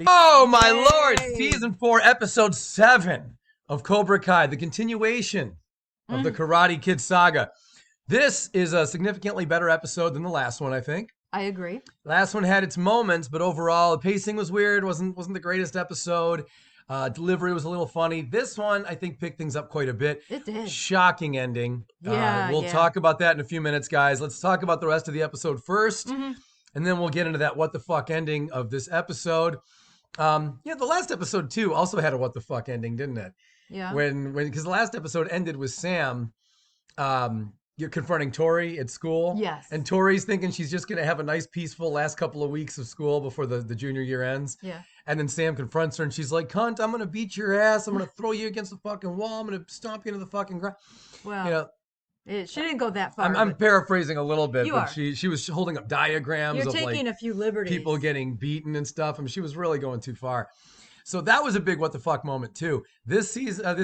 Oh my lord! Season 4, episode 7 of Cobra Kai, the continuation of the Karate Kid saga. This is a significantly better episode than the last one, I think. I agree. Last one had its moments, but overall the pacing was weird. wasn't the greatest episode. Delivery was a little funny. This one, I think, picked things up quite a bit. It did. Shocking ending. Yeah, we'll talk about that in a few minutes, guys. Let's talk about the rest of the episode first, and then we'll get into that what the fuck ending of this episode. The last episode too also had a what the fuck ending, didn't it? Yeah. Because the last episode ended with Sam, you're confronting Tori at school. Yes. And Tori's thinking she's just gonna have a nice, peaceful last couple of weeks of school before the junior year ends. Yeah. And then Sam confronts her and she's like, "Cunt, I'm gonna beat your ass. I'm gonna throw you against the fucking wall. I'm gonna stomp you into the fucking ground." Well, she didn't go that far. I'm paraphrasing a little bit, but are. she was holding up diagrams You're of taking a few liberties. people getting beaten and stuff. I mean, she was really going too far. So that was a big what the fuck moment too. This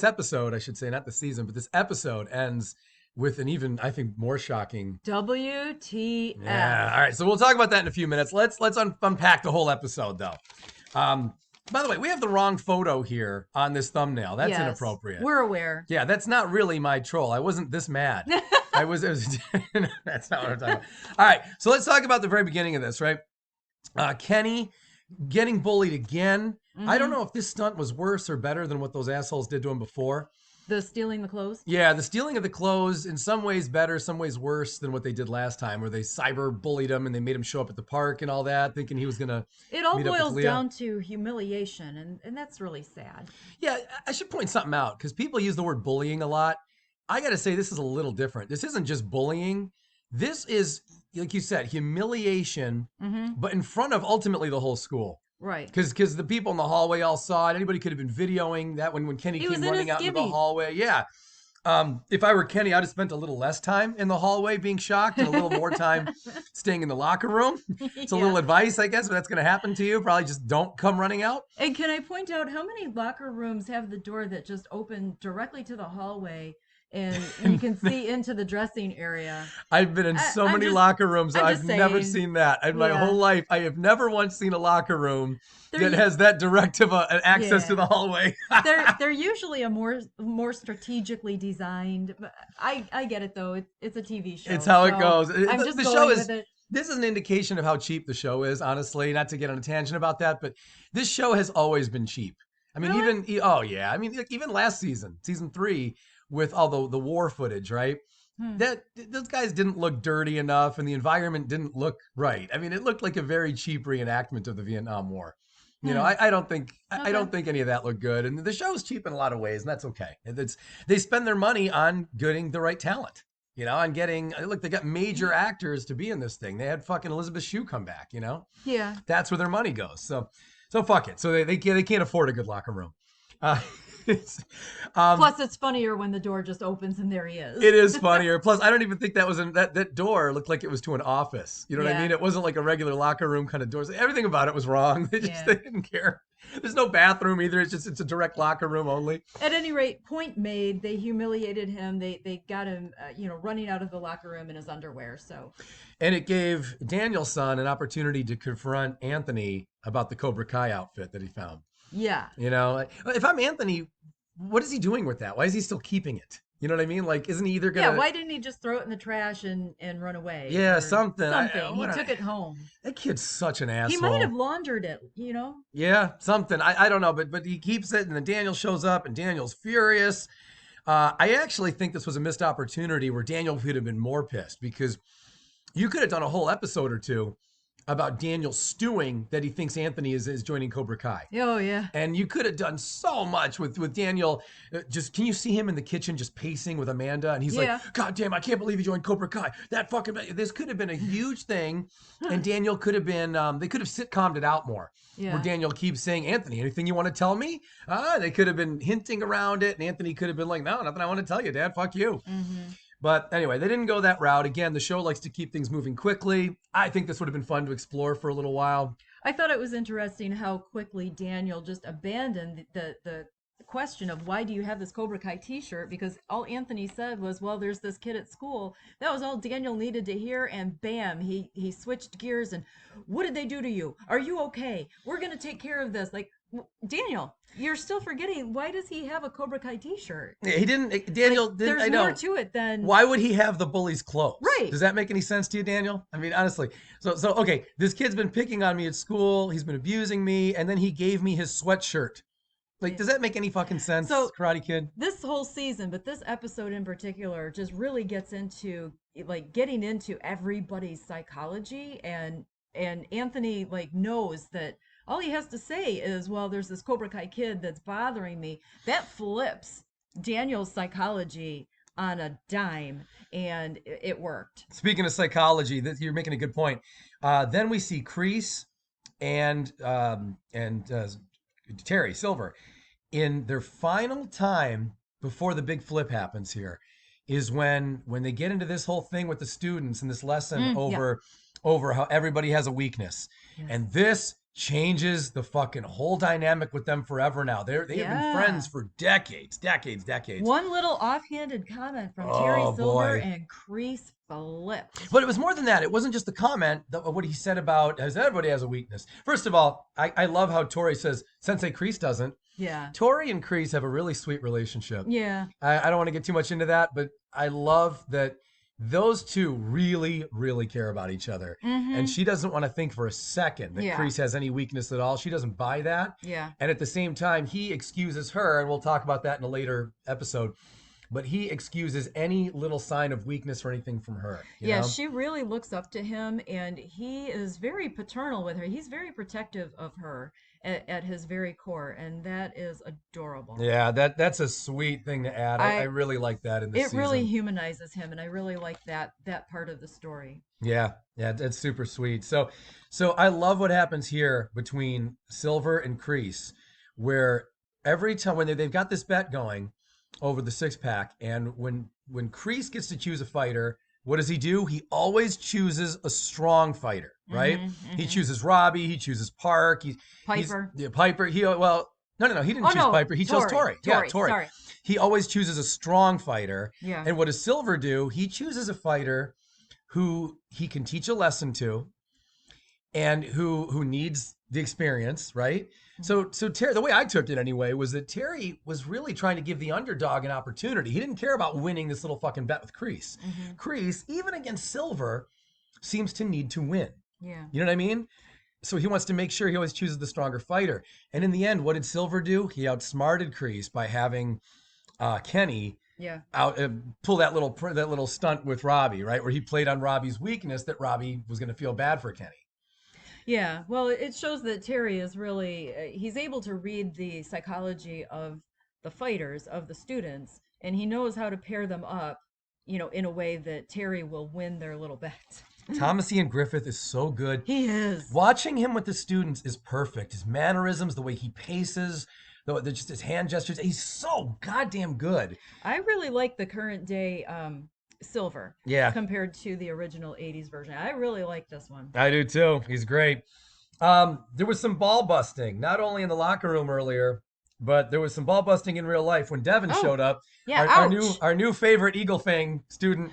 episode, I should say, not the season, but this episode ends with an even, I think, more shocking WTF. Yeah. All right. So we'll talk about that in a few minutes. Let's unpack the whole episode though. By the way, we have the wrong photo here on this thumbnail. That's inappropriate. We're aware. Yeah, that's not really my troll. I wasn't this mad. It was that's not what I'm talking about. All right, so let's talk about the very beginning of this, right? Kenny getting bullied again. I don't know if this stunt was worse or better than what those assholes did to him before. The stealing the clothes? Yeah, the stealing of the clothes, in some ways better, some ways worse than what they did last time, where they cyber bullied him and they made him show up at the park and all that, thinking he was going to It all boils down to humiliation, and that's really sad. Yeah, I should point something out, because people use the word bullying a lot. I got to say, this is a little different. This isn't just bullying. This is, like you said, humiliation, but in front of ultimately the whole school. Right. Because the people in the hallway all saw it. Anybody could have been videoing that when Kenny came running out into the hallway. Yeah. If I were Kenny, I'd have spent a little less time in the hallway being shocked and a little more time staying in the locker room. It's a little advice, I guess, but that's going to happen to you. Probably just don't come running out. And can I point out how many locker rooms have the door that just open directly to the hallway? And you can see into the dressing area. I've been in so many locker rooms. I've never seen that. In my whole life, I have never once seen a locker room that has that direct of an access to the hallway. they're usually a more strategically designed. But I get it though. It's a TV show. It's how it goes. I'm just the going show with is. it. This is an indication of how cheap the show is. Honestly, not to get on a tangent about that, but this show has always been cheap. I mean, even last season 3. With all the war footage, right? That those guys didn't look dirty enough, and the environment didn't look right. I mean, it looked like a very cheap reenactment of the Vietnam War. You know, I don't think any of that looked good. And the show's cheap in a lot of ways, and that's okay. They spend their money on getting the right talent. You know, on getting they got major actors to be in this thing. They had fucking Elizabeth Shue come back. You know, that's where their money goes. So fuck it. So they can't afford a good locker room. Plus, it's funnier when the door just opens and there he is. It is funnier. Plus, I don't even think that was that door looked like it was to an office. You know what I mean? It wasn't like a regular locker room kind of door. So everything about it was wrong. They didn't care. There's no bathroom either. It's a direct locker room only. At any rate, point made. They humiliated him. They got him, running out of the locker room in his underwear. So, and it gave Daniel's son an opportunity to confront Anthony about the Cobra Kai outfit that he found. Yeah. You know, if I'm Anthony, what is he doing with that? Why is he still keeping it? You know what I mean? Like, isn't he either gonna? Yeah. Why didn't he just throw it in the trash and run away? Yeah, something. He took it home. That kid's such an asshole. He might have laundered it. You know. Yeah, something. I don't know, but he keeps it, and then Daniel shows up, and Daniel's furious. I actually think this was a missed opportunity where Daniel could have been more pissed, because you could have done a whole episode or two about Daniel stewing that he thinks Anthony is joining Cobra Kai. Oh, yeah. And you could have done so much with Daniel. Just, can you see him in the kitchen just pacing with Amanda? And he's like, God damn, I can't believe he joined Cobra Kai. This could have been a huge thing. And Daniel could have been, they could have sitcomed it out more. Yeah. Where Daniel keeps saying, Anthony, anything you want to tell me? They could have been hinting around it. And Anthony could have been like, no, nothing I want to tell you, Dad. Fuck you. Mm-hmm. But anyway, they didn't go that route. Again, the show likes to keep things moving quickly. I think this would have been fun to explore for a little while. I thought it was interesting how quickly Daniel just abandoned the question of why do you have this Cobra Kai t-shirt, because all Anthony said was, well, there's this kid at school. That was all Daniel needed to hear, and bam, he switched gears. And what did they do to you? Are you okay? We're gonna take care of this. Like, Daniel, you're still forgetting, why does he have a Cobra Kai t-shirt? He didn't. Daniel Like, didn't. there's I know. more to it than Why would he have the bully's clothes? Right. Does that make any sense to you, Daniel? I mean, honestly. So okay, this kid's been picking on me at school. He's been abusing me, and then he gave me his sweatshirt. Like, does that make any fucking sense, So- Karate Kid? this whole season, but this episode in particular just really gets into like getting into everybody's psychology, and Anthony like knows that all he has to say is, well, there's this Cobra Kai kid that's bothering me. That flips Daniel's psychology on a dime, and it worked. Speaking of psychology, you're making a good point. Then we see Kreese and Terry Silver in their final time before the big flip happens here. Is when they get into this whole thing with the students and this lesson over how everybody has a weakness, and this changes the fucking whole dynamic with them forever now. They have been friends for decades. One little offhanded comment from Terry Silver and Kreese flipped. But it was more than that. It wasn't just the comment, what he said about as everybody has a weakness. First of all, I love how Tori says Sensei Kreese doesn't. Yeah. Tori and Kreese have a really sweet relationship. Yeah. I don't want to get too much into that, but I love that those two really, really care about each other. Mm-hmm. And she doesn't want to think for a second that Kreese has any weakness at all. She doesn't buy that. Yeah. And at the same time, he excuses her, and we'll talk about that in a later episode, but he excuses any little sign of weakness or anything from her. You know? She really looks up to him, and he is very paternal with her. He's very protective of her at his very core, and that is adorable. Yeah, that's a sweet thing to add. I really like that in this season. It really humanizes him, and I really like that part of the story. Yeah, that's super sweet. So I love what happens here between Silver and Kreese, where every time when they've got this bet going over the 6-pack, and when Kreese gets to choose a fighter, what does he do? He always chooses a strong fighter, right? He chooses Robbie. He chooses Park. Piper. Piper. No. He didn't choose Piper. He chose Tori. Yeah, Tori. Sorry. He always chooses a strong fighter. Yeah. And what does Silver do? He chooses a fighter who he can teach a lesson to, and who needs the experience, right? So Terry, the way I took it anyway, was that Terry was really trying to give the underdog an opportunity. He didn't care about winning this little fucking bet with Kreese. Kreese, even against Silver, seems to need to win. Yeah. You know what I mean? So he wants to make sure he always chooses the stronger fighter. And in the end, what did Silver do? He outsmarted Kreese by having Kenny pull that little stunt with Robbie, right? Where he played on Robbie's weakness, that Robbie was going to feel bad for Kenny. Yeah, well, it shows that Terry is really, he's able to read the psychology of the fighters, of the students, and he knows how to pair them up, in a way that Terry will win their little bets. Thomas Ian Griffith is so good. He is. Watching him with the students is perfect. His mannerisms, the way he paces, just his hand gestures, he's so goddamn good. I really like the current day Silver, compared to the original 80s version. I really like this one. I do too. He's great. There was some ball busting, not only in the locker room earlier, but there was some ball busting in real life when Devin showed up. Yeah, our new favorite Eagle Fang student.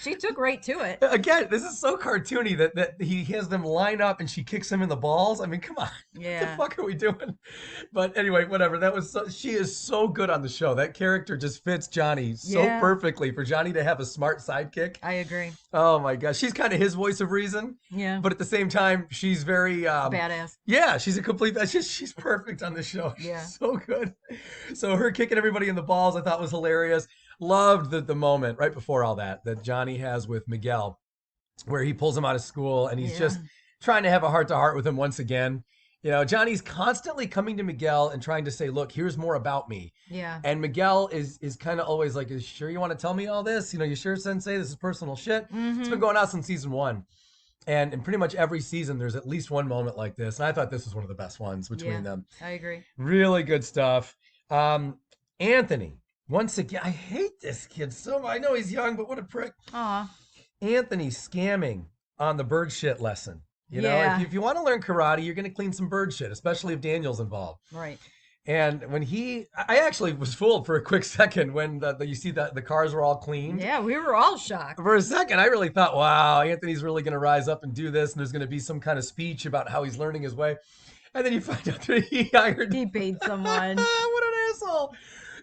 She took right to it. Again, this is so cartoony that he has them line up and she kicks him in the balls. I mean, come on. Yeah. What the fuck are we doing? But anyway, whatever. She is so good on the show. That character just fits Johnny so perfectly for Johnny to have a smart sidekick. I agree. Oh my gosh. She's kind of his voice of reason. Yeah. But at the same time, she's very badass. Yeah, she's a complete she's perfect on the show. Yeah. She's so good. So her kicking everybody in the balls I thought was hilarious. Loved the moment right before all that Johnny has with Miguel, where he pulls him out of school and he's just trying to have a heart-to-heart with him once again. Johnny's constantly coming to Miguel and trying to say, look, here's more about me. Yeah. And Miguel is kind of always like, is sure you want to tell me all this? You sure, Sensei? This is personal shit. It's been going on since season 1. And in pretty much every season, there's at least one moment like this. And I thought this was one of the best ones between them. I agree. Really good stuff. Anthony. Once again, I hate this kid so much. I know he's young, but what a prick. Aw. Anthony scamming on the bird shit lesson. If you want to learn karate, you're going to clean some bird shit, especially if Daniel's involved. Right. And when I actually was fooled for a quick second when you see that the cars were all cleaned. Yeah, we were all shocked. For a second, I really thought, wow, Anthony's really going to rise up and do this. And there's going to be some kind of speech about how he's learning his way. And then you find out that he paid someone. What an asshole.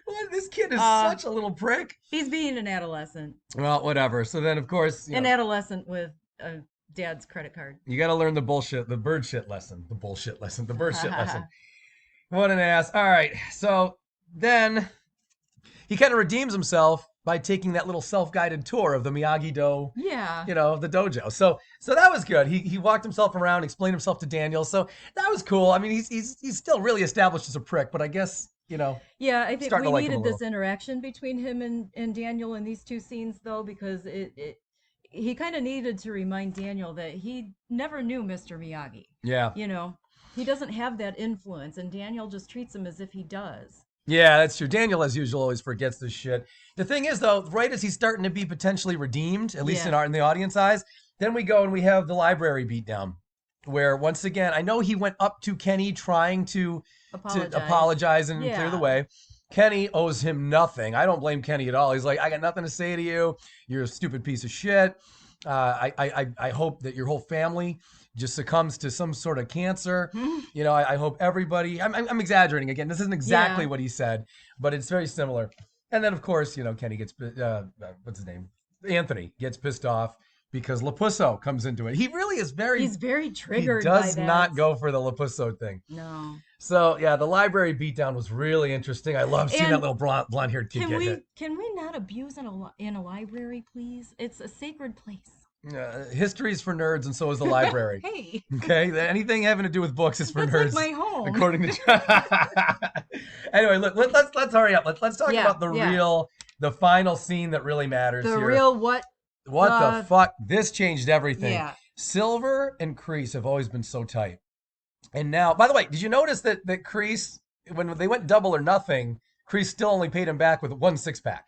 What? This kid is such a little prick. He's being an adolescent. Well, whatever. So then, of course, an adolescent with a dad's credit card. You got to learn the bird shit lesson. The bird shit lesson. What an ass. All right. So then he kind of redeems himself by taking that little self-guided tour of the Miyagi-Do, the dojo. So that was good. He walked himself around, explained himself to Daniel. So that was cool. I mean, he's still really established as a prick, but I guess, Yeah, I think we needed this interaction between him and Daniel in these two scenes, though, because he kind of needed to remind Daniel that he never knew Mr. Miyagi. Yeah. He doesn't have that influence, and Daniel just treats him as if he does. Yeah, that's true. Daniel, as usual, always forgets this shit. The thing is, though, right as he's starting to be potentially redeemed, at least in the audience eyes, then we go and we have the library beatdown, where once again, I know he went up to Kenny trying to apologize and clear the way. Kenny owes him nothing. I don't blame Kenny at all. He's like, I got nothing to say to you. You're a stupid piece of shit. I hope that your whole family just succumbs to some sort of cancer. I hope everybody, I'm exaggerating again. This isn't exactly what he said, but it's very similar. And then of course, Kenny gets, what's his name? Anthony gets pissed off because Lapusso comes into it. He really is he's very triggered. He does not go for the Lapusso thing. No. So yeah, the library beatdown was really interesting. I love seeing that little blonde-haired kid get hit. Can we not abuse in a library, please? It's a sacred place. History is for nerds, and so is the library. Hey. Okay. Anything having to do with books is for nerds. Like my home. According to. Anyway, look. Let's hurry up. Let's talk about the final scene that really matters here. The real what? What the fuck? This changed everything. Yeah. Silver and Kreese have always been so tight, and now, by the way, did you notice that Kreese, when they went double or nothing, Kreese still only paid him back with 1 6-pack.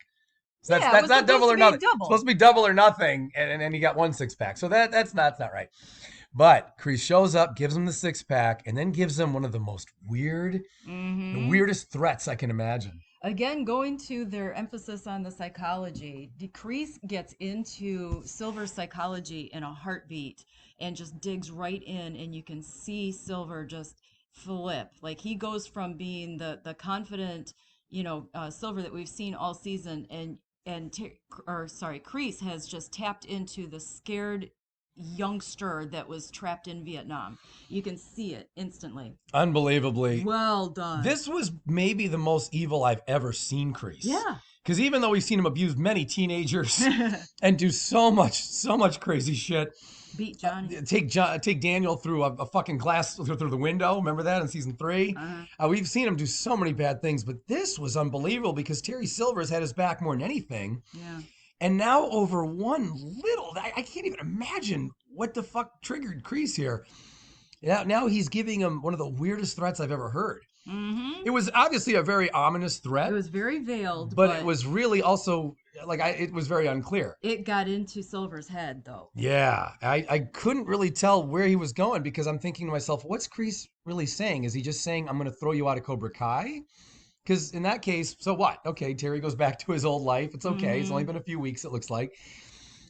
So that's not double or nothing. It's supposed to be double or nothing, and he got 1 6-pack. So that's not right. But Kreese shows up, gives him the 6-pack, and then gives him one of the most the weirdest threats I can imagine. Again, going to their emphasis on the psychology, Kreese gets into Silver's psychology in a heartbeat and just digs right in, and you can see Silver just flip. Like, he goes from being the confident, Silver that we've seen all season, Kreese has just tapped into the scared youngster that was trapped in Vietnam. You can see it instantly. Unbelievably. Well done. This was maybe the most evil I've ever seen Kreese. Yeah. Because even though we've seen him abuse many teenagers and do so much crazy shit. Beat Johnny. Take Daniel through a fucking glass through the window. Remember that in season 3? We've seen him do so many bad things, but this was unbelievable because Terry Silver's had his back more than anything. Yeah. And now over one little, I can't even imagine what the fuck triggered Kreese here. Now he's giving him one of the weirdest threats I've ever heard. Mm-hmm. It was obviously a very ominous threat. It was very veiled. But it was really also, it was very unclear. It got into Silver's head, though. Yeah. I couldn't really tell where he was going because I'm thinking to myself, what's Kreese really saying? Is he just saying, I'm going to throw you out of Cobra Kai? Because in that case, so what? Okay, Terry goes back to his old life. It's okay. It's only been a few weeks, it looks like.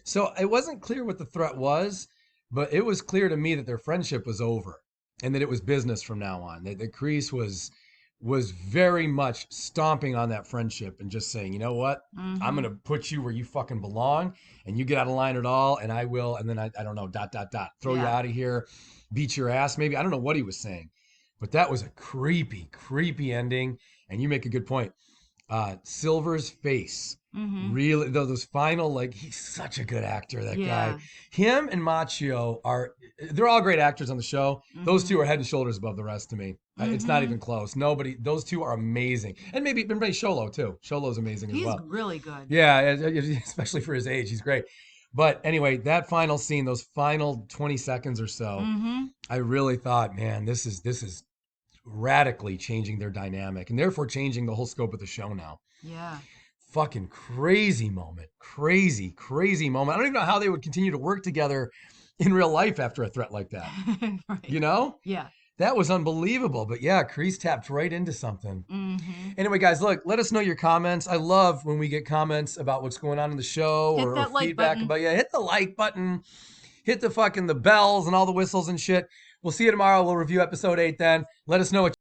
So it wasn't clear what the threat was, but it was clear to me that their friendship was over and that it was business from now on. That Kreese was very much stomping on that friendship and just saying, you know what? I'm going to put you where you fucking belong and you get out of line at all and I will. And then I don't know, ... throw you out of here, beat your ass. Maybe, I don't know what he was saying, but that was a creepy ending. And you make a good point. Silver's face, really, those final, he's such a good actor, that guy. Him and Machio they're all great actors on the show. Those two are head and shoulders above the rest to me. It's not even close. Those two are amazing. And maybe Sholo too. Sholo's amazing as well. He's really good. Yeah, especially for his age, he's great. But anyway, that final scene, those final 20 seconds or so, I really thought, man, this is radically changing their dynamic and therefore changing the whole scope of the show now. Yeah. Fucking crazy moment. Crazy moment. I don't even know how they would continue to work together in real life after a threat like that. Right. You know? Yeah. That was unbelievable. But yeah, Kreese tapped right into something. Mm-hmm. Anyway, guys, look, let us know your comments. I love when we get comments about what's going on in the show Hit or that like feedback button. about, yeah, hit the like button, hit the fucking the bells and all the whistles and shit. We'll see you tomorrow. We'll review episode 8 then. Let us know what